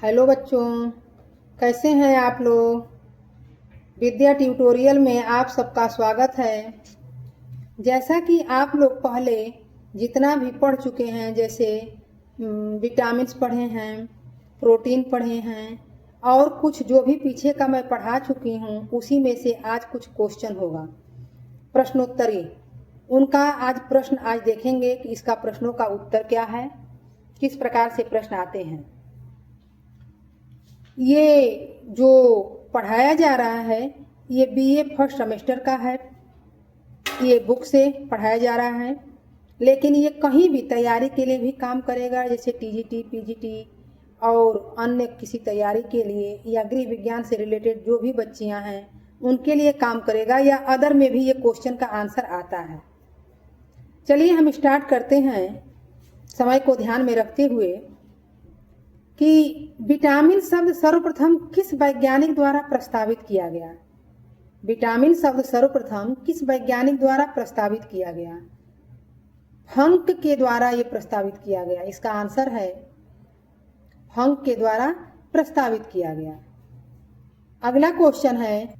Hello बच्चों, कैसे हैं आप लोग। विद्या ट्यूटोरियल में आप सबका स्वागत है। जैसा कि आप लोग पहले जितना भी पढ़ चुके हैं, जैसे विटामिन्स पढ़े हैं, प्रोटीन पढ़े हैं और कुछ जो भी पीछे का मैं पढ़ा चुकी हूँ, उसी में से आज कुछ क्वेश्चन होगा, प्रश्नोत्तरी। उनका आज देखेंगे कि इसका प्रश्नों का उत्तर क्या है, किस प्रकार से प्रश्न आते हैं। ये जो पढ़ाया जा रहा है ये बीए फर्स्ट सेमेस्टर का है। ये बुक से पढ़ाया जा रहा है, लेकिन ये कहीं भी तैयारी के लिए भी काम करेगा, जैसे टीजीटी, पीजीटी और अन्य किसी तैयारी के लिए, या गृह विज्ञान से रिलेटेड जो भी बच्चियां हैं उनके लिए काम करेगा, या अदर में भी ये क्वेश्चन का आंसर आता है। चलिए हम स्टार्ट करते हैं, समय को ध्यान में रखते हुए, कि विटामिन शब्द सर्वप्रथम किस वैज्ञानिक द्वारा प्रस्तावित किया गया। विटामिन शब्द सर्वप्रथम किस वैज्ञानिक द्वारा प्रस्तावित किया गया? हंक के द्वारा ये प्रस्तावित किया गया। इसका आंसर है हंक के द्वारा प्रस्तावित किया गया। अगला क्वेश्चन है,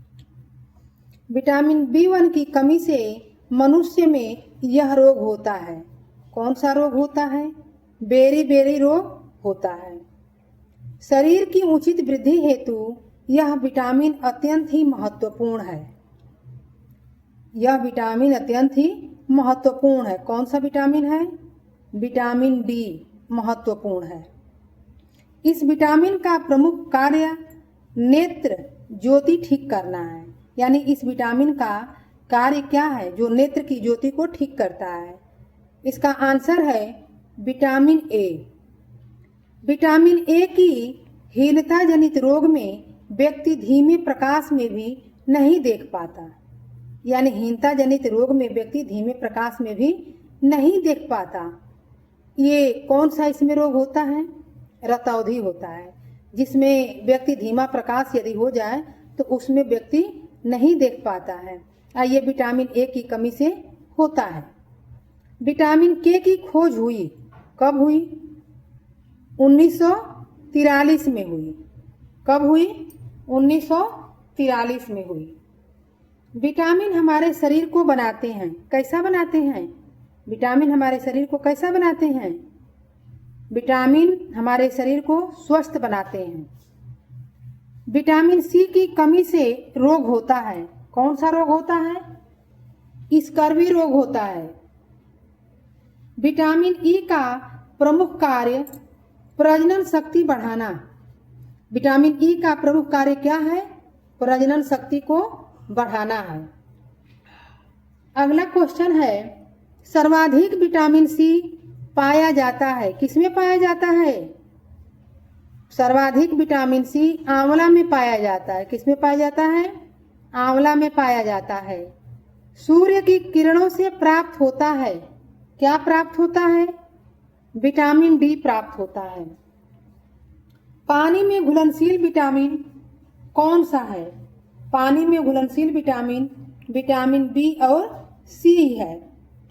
विटामिन B1 की कमी से मनुष्य में यह रोग होता है। कौन सा रोग होता है? बेरी रोग होता है। शरीर की उचित वृद्धि हेतु यह विटामिन अत्यंत ही महत्वपूर्ण है। यह विटामिन अत्यंत ही महत्वपूर्ण है। कौन सा विटामिन है? विटामिन D महत्वपूर्ण है। इस विटामिन का प्रमुख कार्य नेत्र ज्योति ठीक करना है। यानी इस विटामिन का कार्य क्या है जो नेत्र की ज्योति को ठीक करता है? इसका आंसर है विटामिन A। विटामिन ए की हीनता जनित रोग में व्यक्ति धीमे प्रकाश में भी नहीं देख पाता। यानी हीनता जनित रोग में व्यक्ति धीमे प्रकाश में भी नहीं देख पाता। ये कौन सा इसमें रोग होता है? रतौंधी होता है, जिसमें व्यक्ति धीमा प्रकाश यदि हो जाए तो उसमें व्यक्ति नहीं देख पाता है। ये विटामिन ए की कमी से होता है। विटामिन के की खोज हुई कब हुई? 1943 में हुई। कब हुई? 1943 में हुई। विटामिन हमारे शरीर को बनाते हैं। कैसा बनाते हैं? विटामिन हमारे शरीर को कैसा बनाते हैं? विटामिन हमारे शरीर को स्वस्थ बनाते हैं। विटामिन सी की कमी से रोग होता है। कौन सा रोग होता है? स्कर्वी रोग होता है। विटामिन ई का प्रमुख कार्य प्रजनन शक्ति बढ़ाना। विटामिन ई का प्रमुख कार्य क्या है? प्रजनन शक्ति को बढ़ाना है। अगला क्वेश्चन है, सर्वाधिक विटामिन सी पाया जाता है। किसमें पाया जाता है? सर्वाधिक विटामिन सी आंवला में पाया जाता है। किसमें पाया जाता है? आंवला में पाया जाता है। सूर्य की किरणों से प्राप्त होता है। क्या प्राप्त होता है? विटामिन डी प्राप्त होता है। पानी में घुलनशील विटामिन कौन सा है? पानी में घुलनशील विटामिन विटामिन बी और सी है।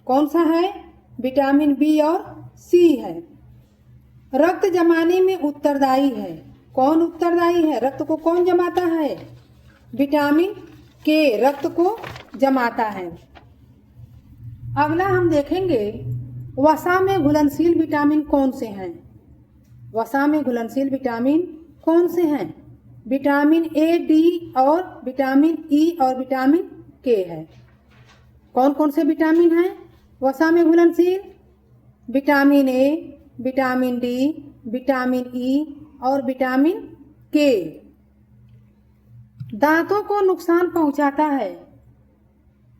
कौन सा है? विटामिन बी और सी है। रक्त जमाने में उत्तरदायी है। कौन उत्तरदायी है? रक्त को कौन जमाता है? विटामिन के रक्त को जमाता है। अगला हम देखेंगे, वसा में घुलनशील विटामिन कौन से हैं? वसा में घुलनशील विटामिन कौन से हैं? विटामिन ए, डी और विटामिन ई और विटामिन के है। कौन कौन से विटामिन हैं वसा में घुलनशील? Vitamin A, vitamin D, vitamin E और विटामिन के। दांतों को नुकसान पहुंचाता है।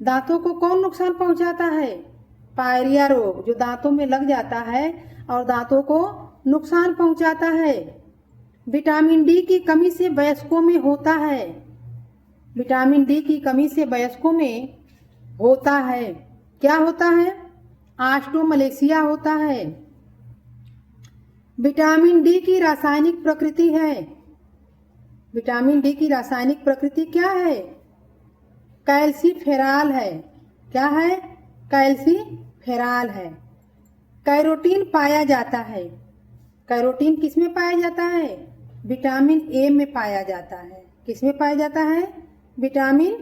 दांतों को कौन नुकसान पहुंचाता है? पायरिया रोग, जो दांतों में लग जाता है और दांतों को नुकसान पहुंचाता है। विटामिन डी की कमी से वयस्कों में होता है। विटामिन डी की कमी से वयस्कों में होता है। क्या होता है? ऑस्टियोमलेशिया होता है। विटामिन डी की रासायनिक प्रकृति है। विटामिन डी की रासायनिक प्रकृति क्या है? कैल्सीफेरॉल है। क्या है? कैल्सीफेरॉल है। कैरोटीन पाया जाता है। कैरोटीन किसमें पाया जाता है? विटामिन ए में पाया जाता है। किस में पाया जाता है? विटामिन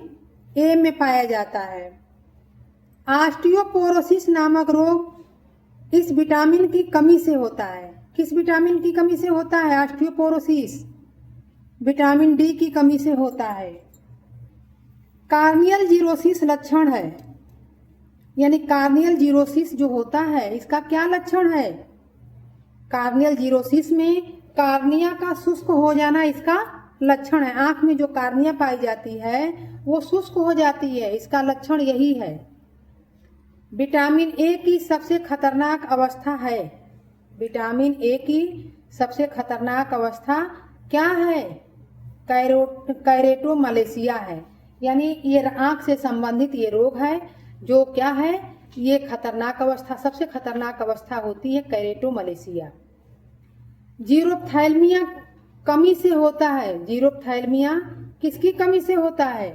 ए में पाया जाता है। ऑस्टियोपोरोसिस नामक रोग इस विटामिन की कमी से होता है। किस विटामिन की कमी से होता है? ऑस्टियोपोरोसिस विटामिन डी की कमी से होता है। कार्नियल जीरोसिस लक्षण है, यानी कार्नियल जीरोसिस जो होता है इसका क्या लक्षण है? कार्नियल जीरोसिस में कार्निया का शुष्क हो जाना इसका लक्षण है। आंख में जो कार्निया पाई जाती है वो शुष्क हो जाती है, इसका लक्षण यही है। विटामिन ए की सबसे खतरनाक अवस्था है। विटामिन ए की सबसे खतरनाक अवस्था क्या है? कैरेटोमलेशिया है, यानी ये आंख से संबंधित ये रोग है जो क्या है, ये खतरनाक अवस्था, सबसे खतरनाक अवस्था होती है कैरेटोमलेशिया। जीरोप्थैल्मिया कमी से होता है। जीरोप्थैल्मिया किसकी कमी से होता है?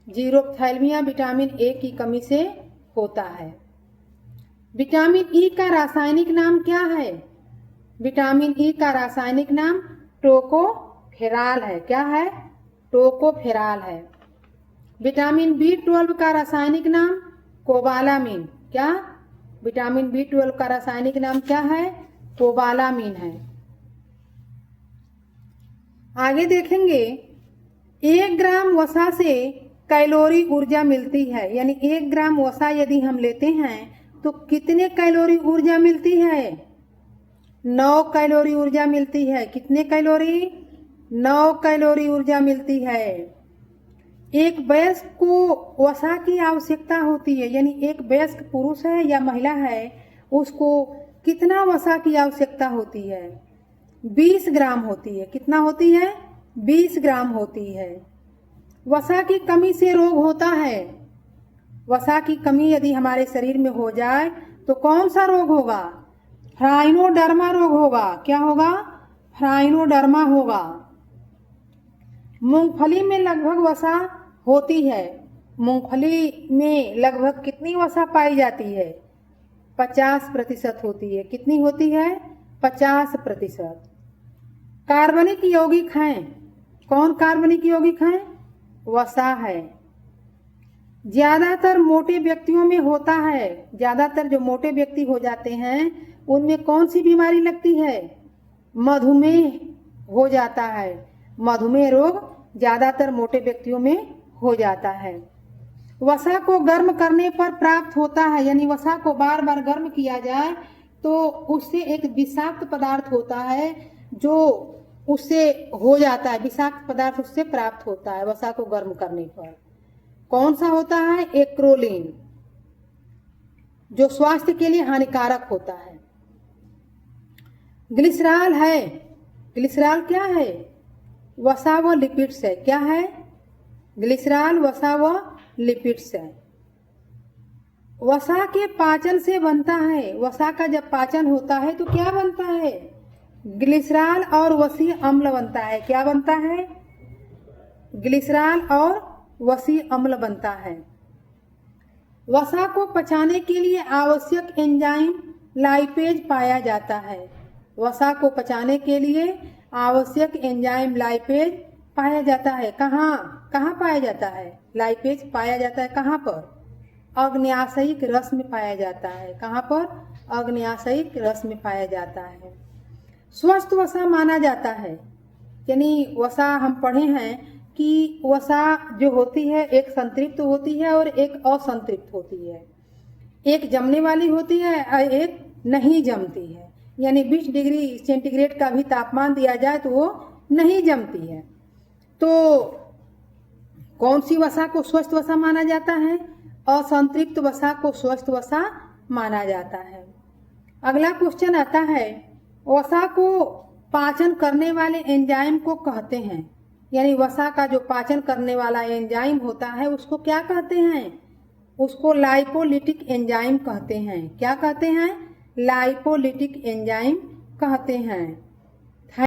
जीरोप्थैल्मिया विटामिन ए की कमी से होता है। विटामिन ई का रासायनिक नाम क्या है? विटामिन ई का रासायनिक नाम टोकोफेराल है। क्या है? टोकोफेराल है। विटामिन बी12 का रासायनिक नाम कोबालामिन। क्या? विटामिन बी12 का रासायनिक नाम क्या है? कोबालामिन है। आगे देखेंगे, 1 ग्राम वसा से कैलोरी ऊर्जा मिलती है, यानी 1 ग्राम वसा यदि हम लेते हैं तो कितने कैलोरी ऊर्जा मिलती है? 9 कैलोरी ऊर्जा मिलती है। कितने कैलोरी? 9 कैलोरी ऊर्जा मिलती है। एक वयस्क को वसा की आवश्यकता होती है, यानी एक वयस्क पुरुष है या महिला है उसको कितना वसा की आवश्यकता होती है? 20 ग्राम होती है। कितना होती है? 20 ग्राम होती है। वसा की कमी से रोग होता है। वसा की कमी यदि हमारे शरीर में हो जाए तो कौन सा रोग होगा? फ्राइनोडर्मा रोग होगा। क्या होगा? फ्राइनोडर्मा होगा। मूंगफली में लगभग वसा होती है। मूंगफली में लगभग कितनी वसा पाई जाती है? 50% होती है। कितनी होती है? 50%। कार्बनिक यौगिक हैं। कौन कार्बनिक यौगिक हैं? वसा है। ज्यादातर मोटे व्यक्तियों में होता है। ज्यादातर जो मोटे व्यक्ति हो जाते हैं उनमें कौन सी बीमारी लगती है? मधुमेह हो जाता है। मधुमेह रोग ज्यादातर मोटे व्यक्तियों में हो जाता है। वसा को गर्म करने पर प्राप्त होता है, यानी वसा को बार बार गर्म किया जाए तो उससे एक विषाक्त पदार्थ होता है जो उससे हो जाता है, विषाक्त पदार्थ उससे प्राप्त होता है वसा को गर्म करने पर। कौन सा होता है? एक्रोलीन, जो स्वास्थ्य के लिए हानिकारक होता है। ग्लिसरॉल है। ग्लिसरॉल क्या है? वसा व लिपिड्स है। क्या है? ग्लिसरॉल वसा व लिपिड्स है। वसा के पाचन से बनता है। वसा का जब पाचन होता है तो क्या बनता है? ग्लिसरॉल और वसी अम्ल बनता है। क्या बनता है? ग्लिसरॉल और वसी अम्ल बनता है। वसा को पचाने के लिए आवश्यक एंजाइम लाइपेज पाया जाता है। वसा को पचाने के लिए आवश्यक एंजाइम लाइपेज पाया जाता है। कहाँ पाया जाता है? लाइपेज पाया जाता है कहाँ पर? अग्न्याशयिक रस में पाया जाता है। कहाँ पर? अग्न्याशयिक रस में पाया जाता है। स्वस्थ वसा माना जाता है, यानी वसा हम पढ़े हैं कि वसा जो होती है एक संतृप्त होती है और एक असंतृप्त होती है। एक जमने वाली होती है और एक नहीं जमती है, यानी 20 डिग्री सेंटीग्रेड का भी तापमान दिया जाए तो वो नहीं जमती है। तो कौन सी वसा को स्वस्थ वसा माना जाता है? असंतृप्त वसा को स्वस्थ वसा माना जाता है। अगला क्वेश्चन आता है, वसा को पाचन करने वाले एंजाइम को कहते हैं, यानी वसा का जो पाचन करने वाला एंजाइम होता है उसको क्या कहते हैं? उसको लाइपोलिटिक एंजाइम कहते हैं। क्या कहते हैं? लाइपोलिटिक एंजाइम कहते हैं।